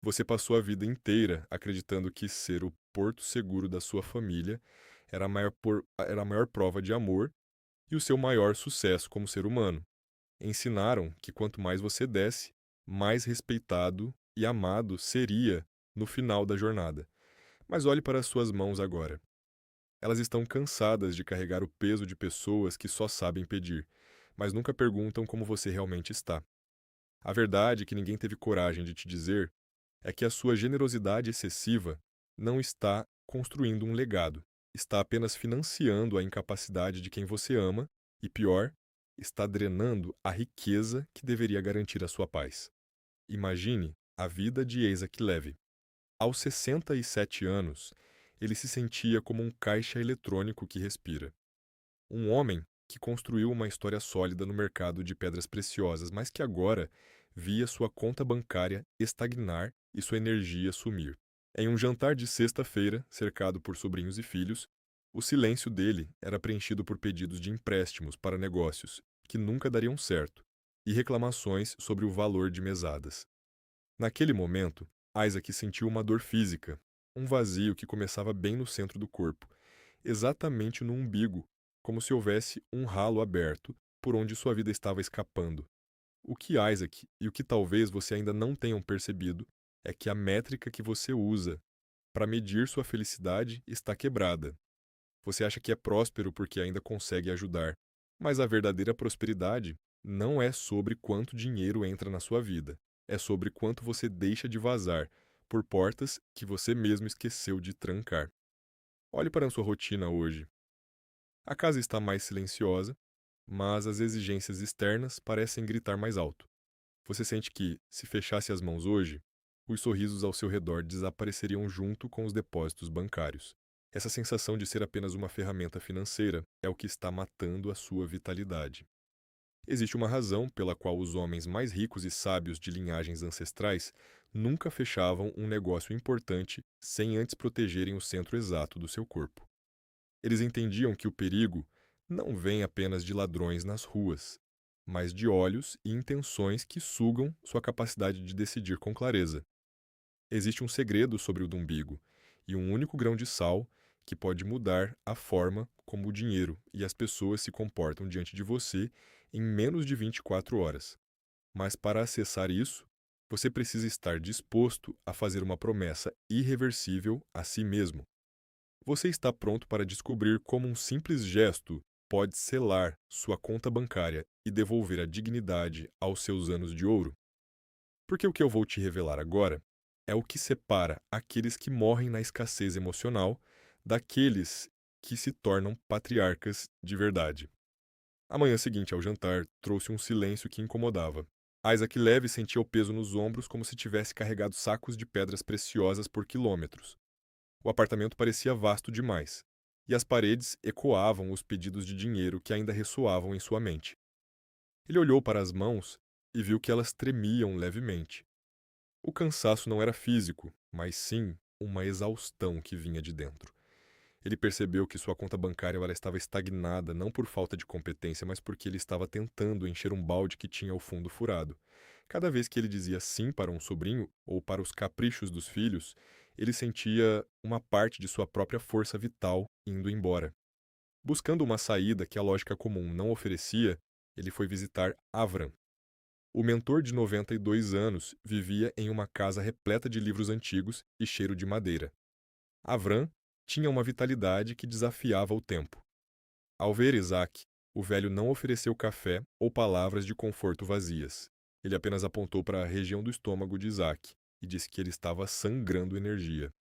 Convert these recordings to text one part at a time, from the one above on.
Você passou a vida inteira acreditando que ser o porto seguro da sua família era a maior prova de amor e o seu maior sucesso como ser humano. Ensinaram que quanto mais você desse, mais respeitado e amado seria no final da jornada. Mas olhe para as suas mãos agora. Elas estão cansadas de carregar o peso de pessoas que só sabem pedir, mas nunca perguntam como você realmente está. A verdade que ninguém teve coragem de te dizer é que a sua generosidade excessiva não está construindo um legado, está apenas financiando a incapacidade de quem você ama e, pior, está drenando a riqueza que deveria garantir a sua paz. Imagine a vida de Isaac Levy. Aos 67 anos, ele se sentia como um caixa eletrônico que respira. Um homem que construiu uma história sólida no mercado de pedras preciosas, mas que agora via sua conta bancária estagnar e sua energia sumir. Em um jantar de sexta-feira, cercado por sobrinhos e filhos, o silêncio dele era preenchido por pedidos de empréstimos para negócios que nunca dariam certo e reclamações sobre o valor de mesadas. Naquele momento, Isaac sentiu uma dor física, um vazio que começava bem no centro do corpo, exatamente no umbigo, como se houvesse um ralo aberto por onde sua vida estava escapando. O que Isaac e o que talvez você ainda não tenham percebido é que a métrica que você usa para medir sua felicidade está quebrada. Você acha que é próspero porque ainda consegue ajudar, mas a verdadeira prosperidade não é sobre quanto dinheiro entra na sua vida, é sobre quanto você deixa de vazar por portas que você mesmo esqueceu de trancar. Olhe para a sua rotina hoje. A casa está mais silenciosa, mas as exigências externas parecem gritar mais alto. Você sente que, se fechasse as mãos hoje, os sorrisos ao seu redor desapareceriam junto com os depósitos bancários. Essa sensação de ser apenas uma ferramenta financeira é o que está matando a sua vitalidade. Existe uma razão pela qual os homens mais ricos e sábios de linhagens ancestrais nunca fechavam um negócio importante sem antes protegerem o centro exato do seu corpo. Eles entendiam que o perigo não vem apenas de ladrões nas ruas, mas de olhos e intenções que sugam sua capacidade de decidir com clareza. Existe um segredo sobre o do umbigo, e um único grão de sal que pode mudar a forma como o dinheiro e as pessoas se comportam diante de você em menos de 24 horas. Mas para acessar isso, você precisa estar disposto a fazer uma promessa irreversível a si mesmo. Você está pronto para descobrir como um simples gesto pode selar sua conta bancária e devolver a dignidade aos seus anos de ouro? Porque o que eu vou te revelar agora é o que separa aqueles que morrem na escassez emocional daqueles que se tornam patriarcas de verdade. A manhã seguinte ao jantar trouxe um silêncio que incomodava. Isaac Leve sentia o peso nos ombros como se tivesse carregado sacos de pedras preciosas por quilômetros. O apartamento parecia vasto demais, e as paredes ecoavam os pedidos de dinheiro que ainda ressoavam em sua mente. Ele olhou para as mãos e viu que elas tremiam levemente. O cansaço não era físico, mas sim uma exaustão que vinha de dentro. Ele percebeu que sua conta bancária ela estava estagnada não por falta de competência, mas porque ele estava tentando encher um balde que tinha o fundo furado. Cada vez que ele dizia sim para um sobrinho ou para os caprichos dos filhos, ele sentia uma parte de sua própria força vital indo embora. Buscando uma saída que a lógica comum não oferecia, ele foi visitar Avram. O mentor de 92 anos vivia em uma casa repleta de livros antigos e cheiro de madeira. Avram tinha uma vitalidade que desafiava o tempo. Ao ver Isaac, o velho não ofereceu café ou palavras de conforto vazias. Ele apenas apontou para a região do estômago de Isaac e disse que ele estava sangrando energia.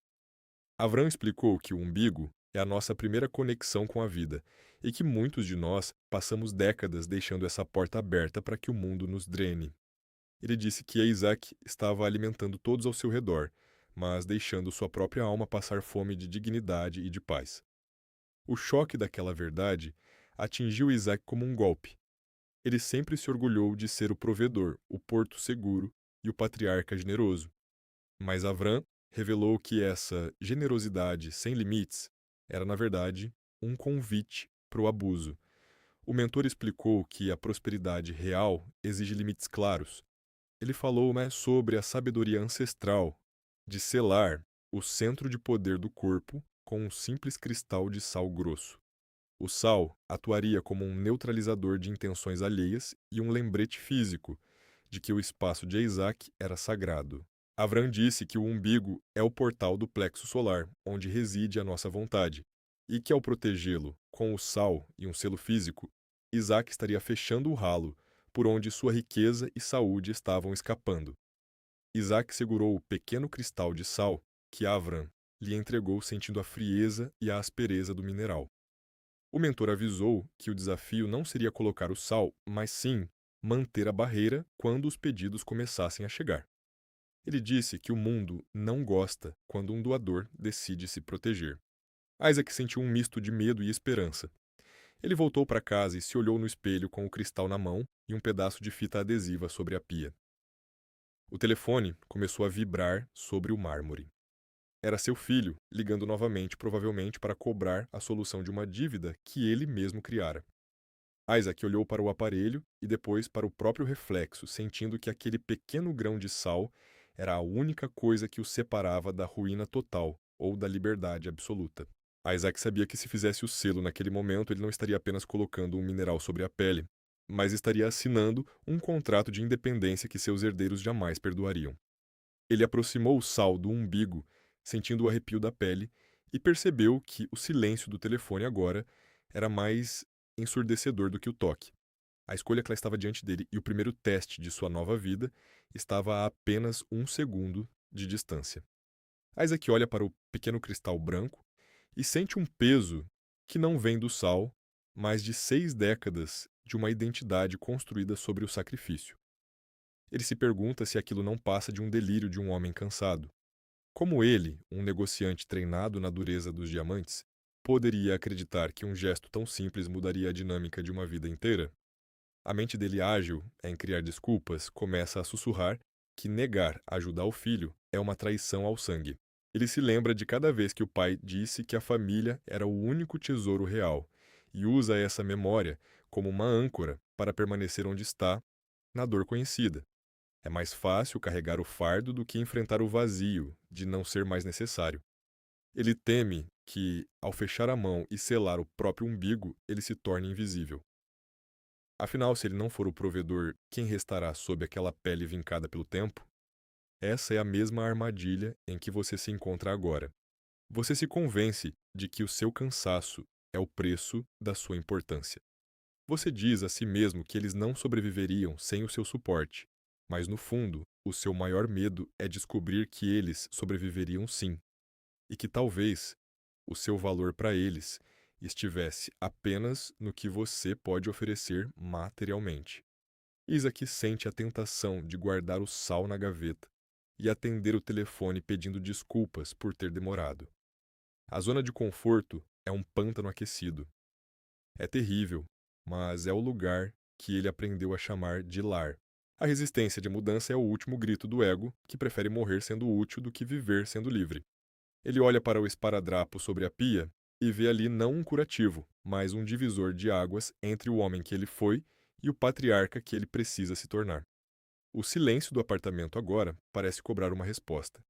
Avram explicou que o umbigo é a nossa primeira conexão com a vida e que muitos de nós passamos décadas deixando essa porta aberta para que o mundo nos drene. Ele disse que Isaac estava alimentando todos ao seu redor, mas deixando sua própria alma passar fome de dignidade e de paz. O choque daquela verdade atingiu Isaac como um golpe. Ele sempre se orgulhou de ser o provedor, o porto seguro e o patriarca generoso. Mas Avram revelou que essa generosidade sem limites era, na verdade, um convite para o abuso. O mentor explicou que a prosperidade real exige limites claros. Ele falou, né, sobre a sabedoria ancestral de selar o centro de poder do corpo com um simples cristal de sal grosso. O sal atuaria como um neutralizador de intenções alheias e um lembrete físico de que o espaço de Isaac era sagrado. Avram disse que o umbigo é o portal do plexo solar, onde reside a nossa vontade, e que ao protegê-lo com o sal e um selo físico, Isaac estaria fechando o ralo por onde sua riqueza e saúde estavam escapando. Isaac segurou o pequeno cristal de sal que Avram lhe entregou, sentindo a frieza e a aspereza do mineral. O mentor avisou que o desafio não seria colocar o sal, mas sim manter a barreira quando os pedidos começassem a chegar. Ele disse que o mundo não gosta quando um doador decide se proteger. Isaac sentiu um misto de medo e esperança. Ele voltou para casa e se olhou no espelho com o cristal na mão e um pedaço de fita adesiva sobre a pia. O telefone começou a vibrar sobre o mármore. Era seu filho, ligando novamente, provavelmente para cobrar a solução de uma dívida que ele mesmo criara. Isaac olhou para o aparelho e depois para o próprio reflexo, sentindo que aquele pequeno grão de sal era a única coisa que o separava da ruína total ou da liberdade absoluta. Isaac sabia que se fizesse o selo naquele momento, ele não estaria apenas colocando um mineral sobre a pele, mas estaria assinando um contrato de independência que seus herdeiros jamais perdoariam. Ele aproximou o sal do umbigo, sentindo o arrepio da pele, e percebeu que o silêncio do telefone agora era mais ensurdecedor do que o toque. A escolha que lá estava diante dele e o primeiro teste de sua nova vida estava a apenas 1 segundo de distância. Isaac olha para o pequeno cristal branco e sente um peso que não vem do sal, mas de 6 décadas de uma identidade construída sobre o sacrifício. Ele se pergunta se aquilo não passa de um delírio de um homem cansado. Como ele, um negociante treinado na dureza dos diamantes, poderia acreditar que um gesto tão simples mudaria a dinâmica de uma vida inteira? A mente dele, ágil em criar desculpas, começa a sussurrar que negar ajudar o filho é uma traição ao sangue. Ele se lembra de cada vez que o pai disse que a família era o único tesouro real e usa essa memória como uma âncora para permanecer onde está, na dor conhecida. É mais fácil carregar o fardo do que enfrentar o vazio de não ser mais necessário. Ele teme que, ao fechar a mão e selar o próprio umbigo, ele se torne invisível. Afinal, se ele não for o provedor, quem restará sob aquela pele vincada pelo tempo? Essa é a mesma armadilha em que você se encontra agora. Você se convence de que o seu cansaço é o preço da sua importância. Você diz a si mesmo que eles não sobreviveriam sem o seu suporte, mas no fundo, o seu maior medo é descobrir que eles sobreviveriam sim, e que talvez o seu valor para eles estivesse apenas no que você pode oferecer materialmente. Isaac sente a tentação de guardar o sal na gaveta e atender o telefone pedindo desculpas por ter demorado. A zona de conforto é um pântano aquecido. É terrível, mas é o lugar que ele aprendeu a chamar de lar. A resistência de mudança é o último grito do ego, que prefere morrer sendo útil do que viver sendo livre. Ele olha para o esparadrapo sobre a pia e vê ali não um curativo, mas um divisor de águas entre o homem que ele foi e o patriarca que ele precisa se tornar. O silêncio do apartamento agora parece cobrar uma resposta.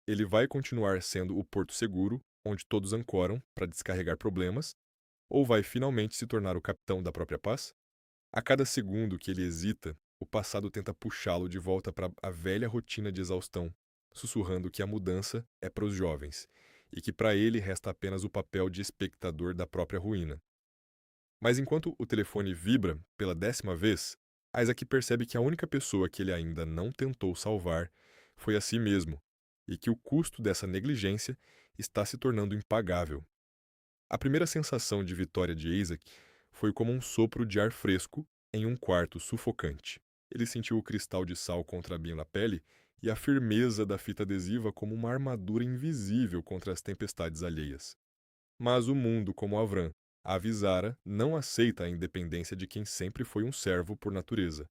Ele vai continuar sendo o porto seguro, onde todos ancoram para descarregar problemas, ou vai finalmente se tornar o capitão da própria paz? A cada segundo que ele hesita, o passado tenta puxá-lo de volta para a velha rotina de exaustão, sussurrando que a mudança é para os jovens e que para ele resta apenas o papel de espectador da própria ruína. Mas enquanto o telefone vibra pela 10ª vez, Isaac percebe que a única pessoa que ele ainda não tentou salvar foi a si mesmo, e que o custo dessa negligência está se tornando impagável. A primeira sensação de vitória de Isaac foi como um sopro de ar fresco em um quarto sufocante. Ele sentiu o cristal de sal contrabinho na pele e a firmeza da fita adesiva como uma armadura invisível contra as tempestades alheias. Mas o mundo, como Avram avisara, não aceita a independência de quem sempre foi um servo por natureza.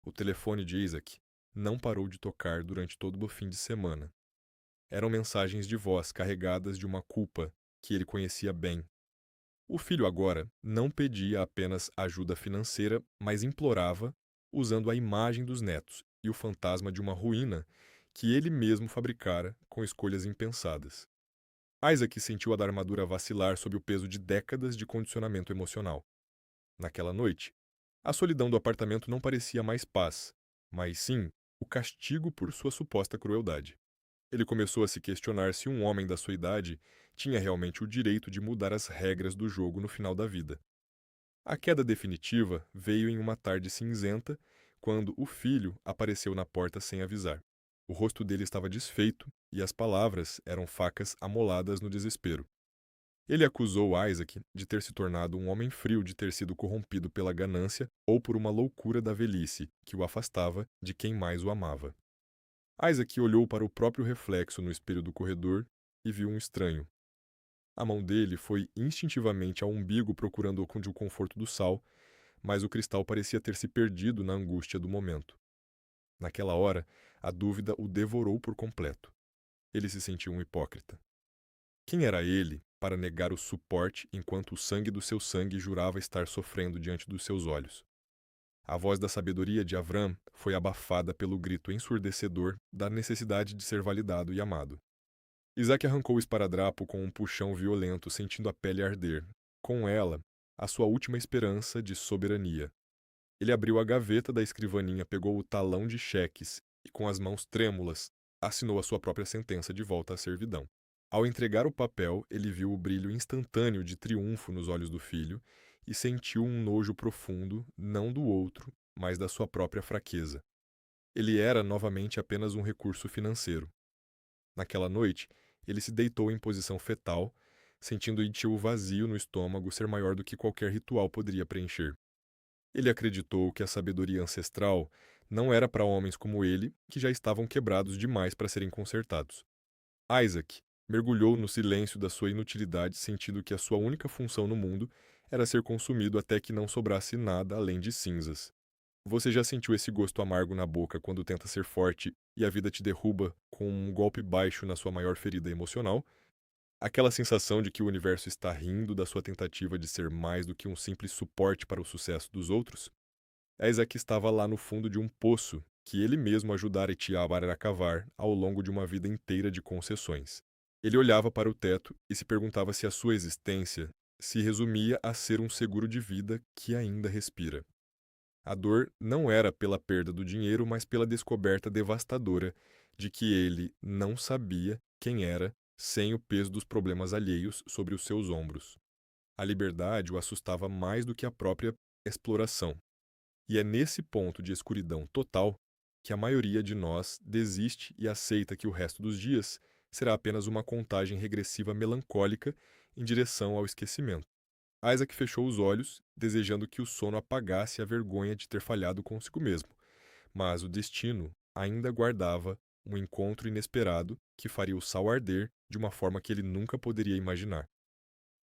O telefone de Isaac não parou de tocar durante todo o fim de semana. Eram mensagens de voz carregadas de uma culpa que ele conhecia bem. O filho agora não pedia apenas ajuda financeira, mas implorava, usando a imagem dos netos e o fantasma de uma ruína que ele mesmo fabricara com escolhas impensadas. Isaac sentiu a da armadura vacilar sob o peso de décadas de condicionamento emocional. Naquela noite, a solidão do apartamento não parecia mais paz, mas sim o castigo por sua suposta crueldade. Ele começou a se questionar se um homem da sua idade tinha realmente o direito de mudar as regras do jogo no final da vida. A queda definitiva veio em uma tarde cinzenta, quando o filho apareceu na porta sem avisar. O rosto dele estava desfeito e as palavras eram facas amoladas no desespero. Ele acusou Isaac de ter se tornado um homem frio, de ter sido corrompido pela ganância ou por uma loucura da velhice que o afastava de quem mais o amava. Isaac olhou para o próprio reflexo no espelho do corredor e viu um estranho. A mão dele foi instintivamente ao umbigo procurando o conforto do sal, mas o cristal parecia ter se perdido na angústia do momento. Naquela hora, a dúvida o devorou por completo. Ele se sentiu um hipócrita. Quem era ele para negar o suporte enquanto o sangue do seu sangue jurava estar sofrendo diante dos seus olhos? A voz da sabedoria de Avram foi abafada pelo grito ensurdecedor da necessidade de ser validado e amado. Isaac arrancou o esparadrapo com um puxão violento, sentindo a pele arder. Com ela, a sua última esperança de soberania. Ele abriu a gaveta da escrivaninha, pegou o talão de cheques e, com as mãos trêmulas, assinou a sua própria sentença de volta à servidão. Ao entregar o papel, ele viu o brilho instantâneo de triunfo nos olhos do filho e sentiu um nojo profundo, não do outro, mas da sua própria fraqueza. Ele era novamente apenas um recurso financeiro. Naquela noite, ele se deitou em posição fetal, sentindo o vazio no estômago ser maior do que qualquer ritual poderia preencher. Ele acreditou que a sabedoria ancestral não era para homens como ele, que já estavam quebrados demais para serem consertados. Isaac mergulhou no silêncio da sua inutilidade, sentindo que a sua única função no mundo era ser consumido até que não sobrasse nada além de cinzas. Você já sentiu esse gosto amargo na boca quando tenta ser forte e a vida te derruba com um golpe baixo na sua maior ferida emocional? Aquela sensação de que o universo está rindo da sua tentativa de ser mais do que um simples suporte para o sucesso dos outros? Isaac estava lá no fundo de um poço que ele mesmo ajudara Etiabar a cavar ao longo de uma vida inteira de concessões. Ele olhava para o teto e se perguntava se a sua existência se resumia a ser um seguro de vida que ainda respira. A dor não era pela perda do dinheiro, mas pela descoberta devastadora de que ele não sabia quem era sem o peso dos problemas alheios sobre os seus ombros. A liberdade o assustava mais do que a própria exploração. E é nesse ponto de escuridão total que a maioria de nós desiste e aceita que o resto dos dias será apenas uma contagem regressiva melancólica em direção ao esquecimento. Isaac fechou os olhos, desejando que o sono apagasse a vergonha de ter falhado consigo mesmo, mas o destino ainda guardava um encontro inesperado que faria o sal arder de uma forma que ele nunca poderia imaginar.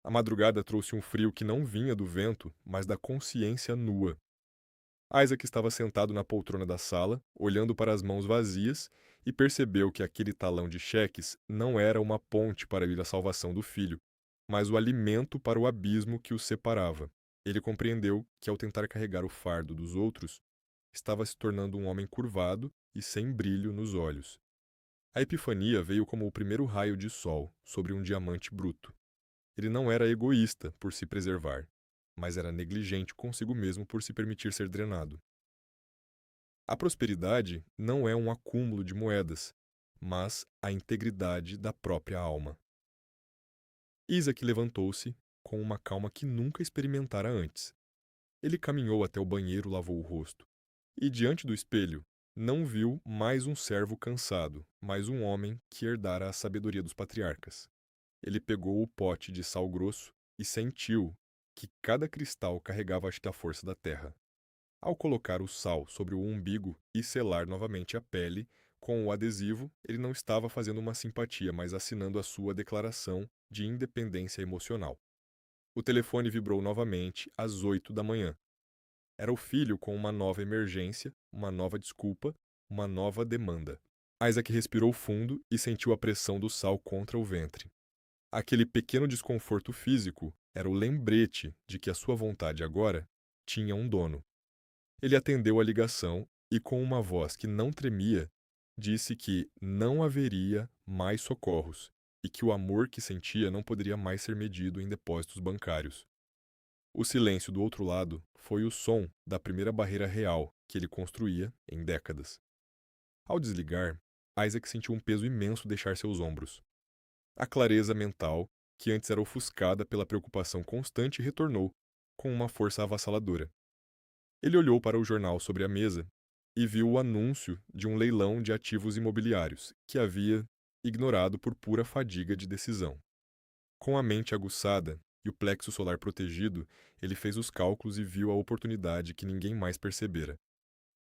A madrugada trouxe um frio que não vinha do vento, mas da consciência nua. Isaac estava sentado na poltrona da sala, olhando para as mãos vazias, e percebeu que aquele talão de cheques não era uma ponte para ir à salvação do filho, mas o alimento para o abismo que os separava. Ele compreendeu que, ao tentar carregar o fardo dos outros, estava se tornando um homem curvado e sem brilho nos olhos. A epifania veio como o primeiro raio de sol sobre um diamante bruto. Ele não era egoísta por se preservar, mas era negligente consigo mesmo por se permitir ser drenado. A prosperidade não é um acúmulo de moedas, mas a integridade da própria alma. Isaac levantou-se com uma calma que nunca experimentara antes. Ele caminhou até o banheiro, lavou o rosto. E diante do espelho, não viu mais um servo cansado, mas um homem que herdara a sabedoria dos patriarcas. Ele pegou o pote de sal grosso e sentiu que cada cristal carregava a força da terra. Ao colocar o sal sobre o umbigo e selar novamente a pele com o adesivo, ele não estava fazendo uma simpatia, mas assinando a sua declaração de independência emocional. O telefone vibrou novamente às 8 da manhã. Era o filho com uma nova emergência, uma nova desculpa, uma nova demanda. Isaac respirou fundo e sentiu a pressão do sal contra o ventre. Aquele pequeno desconforto físico era o lembrete de que a sua vontade agora tinha um dono. Ele atendeu a ligação e, com uma voz que não tremia, disse que não haveria mais socorros e que o amor que sentia não poderia mais ser medido em depósitos bancários. O silêncio do outro lado foi o som da primeira barreira real que ele construía em décadas. Ao desligar, Isaac sentiu um peso imenso deixar seus ombros. A clareza mental, que antes era ofuscada pela preocupação constante, retornou, com uma força avassaladora. Ele olhou para o jornal sobre a mesa e viu o anúncio de um leilão de ativos imobiliários, que havia ignorado por pura fadiga de decisão. Com a mente aguçada e o plexo solar protegido, ele fez os cálculos e viu a oportunidade que ninguém mais percebera.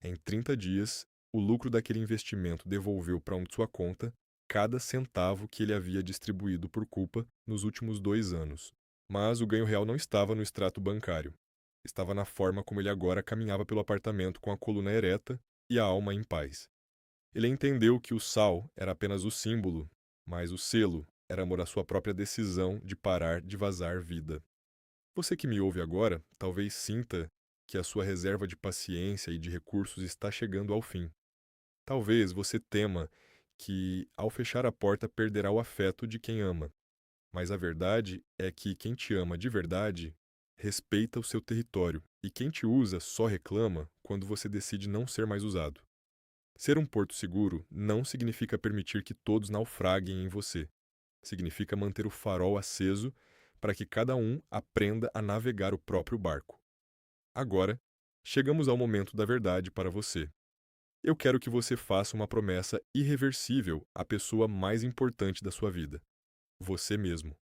Em 30 dias, o lucro daquele investimento devolveu para sua conta cada centavo que ele havia distribuído por culpa nos últimos 2 anos. Mas o ganho real não estava no extrato bancário. Estava na forma como ele agora caminhava pelo apartamento com a coluna ereta e a alma em paz. Ele entendeu que o sal era apenas o símbolo, mas o selo era amor à sua própria decisão de parar de vazar vida. Você que me ouve agora, talvez sinta que a sua reserva de paciência e de recursos está chegando ao fim. Talvez você tema que, ao fechar a porta, perderá o afeto de quem ama. Mas a verdade é que quem te ama de verdade respeita o seu território, e quem te usa só reclama quando você decide não ser mais usado. Ser um porto seguro não significa permitir que todos naufraguem em você. Significa manter o farol aceso para que cada um aprenda a navegar o próprio barco. Agora, chegamos ao momento da verdade para você. Eu quero que você faça uma promessa irreversível à pessoa mais importante da sua vida, você mesmo.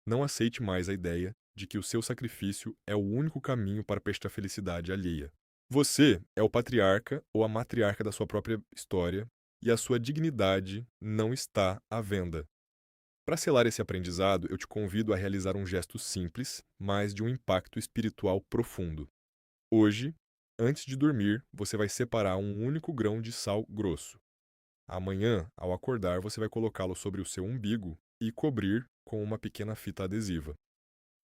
Não aceite mais a ideia de que o seu sacrifício é o único caminho para prestar felicidade alheia. Você é o patriarca ou a matriarca da sua própria história e a sua dignidade não está à venda. Para selar esse aprendizado, eu te convido a realizar um gesto simples, mas de um impacto espiritual profundo. Hoje, antes de dormir, você vai separar um único grão de sal grosso. Amanhã, ao acordar, você vai colocá-lo sobre o seu umbigo e cobrir com uma pequena fita adesiva.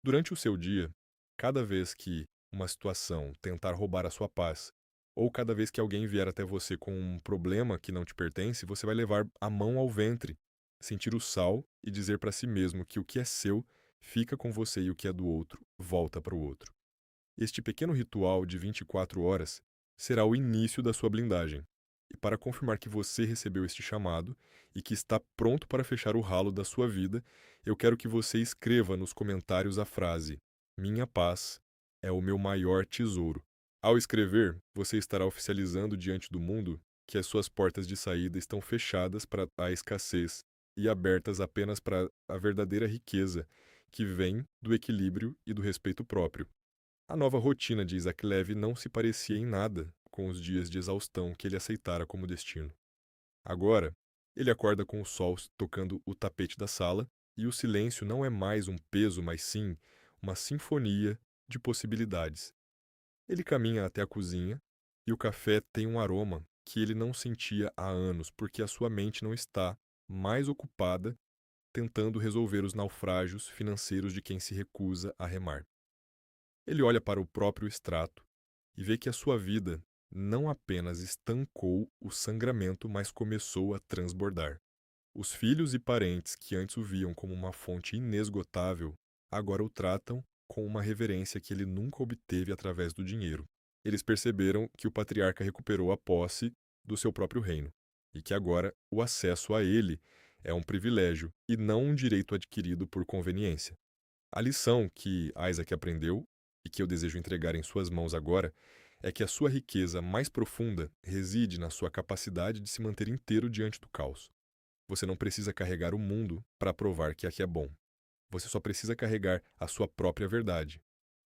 Durante o seu dia, cada vez que uma situação tentar roubar a sua paz, ou cada vez que alguém vier até você com um problema que não te pertence, você vai levar a mão ao ventre, sentir o sal e dizer para si mesmo que o que é seu fica com você e o que é do outro volta para o outro. Este pequeno ritual de 24 horas será o início da sua blindagem. E para confirmar que você recebeu este chamado e que está pronto para fechar o ralo da sua vida, eu quero que você escreva nos comentários a frase: Minha paz é o meu maior tesouro. Ao escrever, você estará oficializando diante do mundo que as suas portas de saída estão fechadas para a escassez e abertas apenas para a verdadeira riqueza que vem do equilíbrio e do respeito próprio. A nova rotina de Isaac Levy não se parecia em nada com os dias de exaustão que ele aceitara como destino. Agora, ele acorda com o sol tocando o tapete da sala e o silêncio não é mais um peso, mas sim uma sinfonia de possibilidades. Ele caminha até a cozinha e o café tem um aroma que ele não sentia há anos, porque a sua mente não está mais ocupada tentando resolver os naufrágios financeiros de quem se recusa a remar. Ele olha para o próprio extrato e vê que a sua vida não apenas estancou o sangramento, mas começou a transbordar. Os filhos e parentes que antes o viam como uma fonte inesgotável, agora o tratam com uma reverência que ele nunca obteve através do dinheiro. Eles perceberam que o patriarca recuperou a posse do seu próprio reino e que agora o acesso a ele é um privilégio e não um direito adquirido por conveniência. A lição que Isaac aprendeu e que eu desejo entregar em suas mãos agora é que a sua riqueza mais profunda reside na sua capacidade de se manter inteiro diante do caos. Você não precisa carregar o mundo para provar que aqui é bom. Você só precisa carregar a sua própria verdade.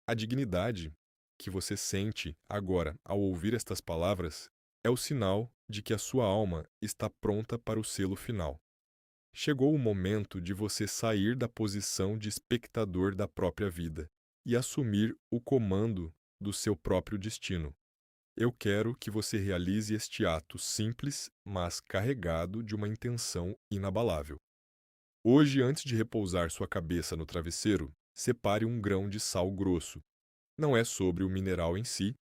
A dignidade que você sente agora ao ouvir estas palavras é o sinal de que a sua alma está pronta para o selo final. Chegou o momento de você sair da posição de espectador da própria vida e assumir o comando do seu próprio destino. Eu quero que você realize este ato simples, mas carregado de uma intenção inabalável. Hoje, antes de repousar sua cabeça no travesseiro, separe um grão de sal grosso. Não é sobre o mineral em si,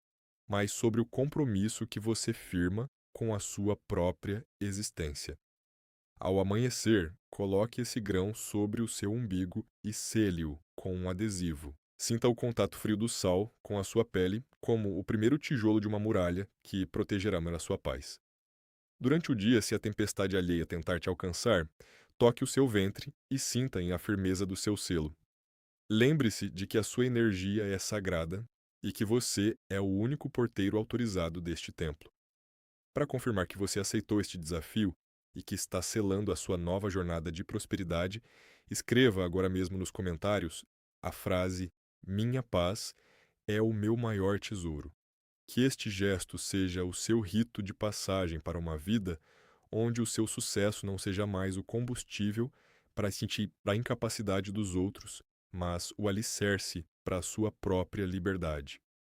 mas sobre o compromisso que você firma com a sua própria existência. Ao amanhecer, coloque esse grão sobre o seu umbigo e sele-o com um adesivo. Sinta o contato frio do sal com a sua pele como o primeiro tijolo de uma muralha que protegerá a sua paz. Durante o dia, se a tempestade alheia tentar te alcançar, toque o seu ventre e sinta em a firmeza do seu selo. Lembre-se de que a sua energia é sagrada e que você é o único porteiro autorizado deste templo. Para confirmar que você aceitou este desafio e que está selando a sua nova jornada de prosperidade, escreva agora mesmo nos comentários a frase: Minha paz é o meu maior tesouro. Que este gesto seja o seu rito de passagem para uma vida onde o seu sucesso não seja mais o combustível para sentir a incapacidade dos outros, mas o alicerce para a sua própria liberdade.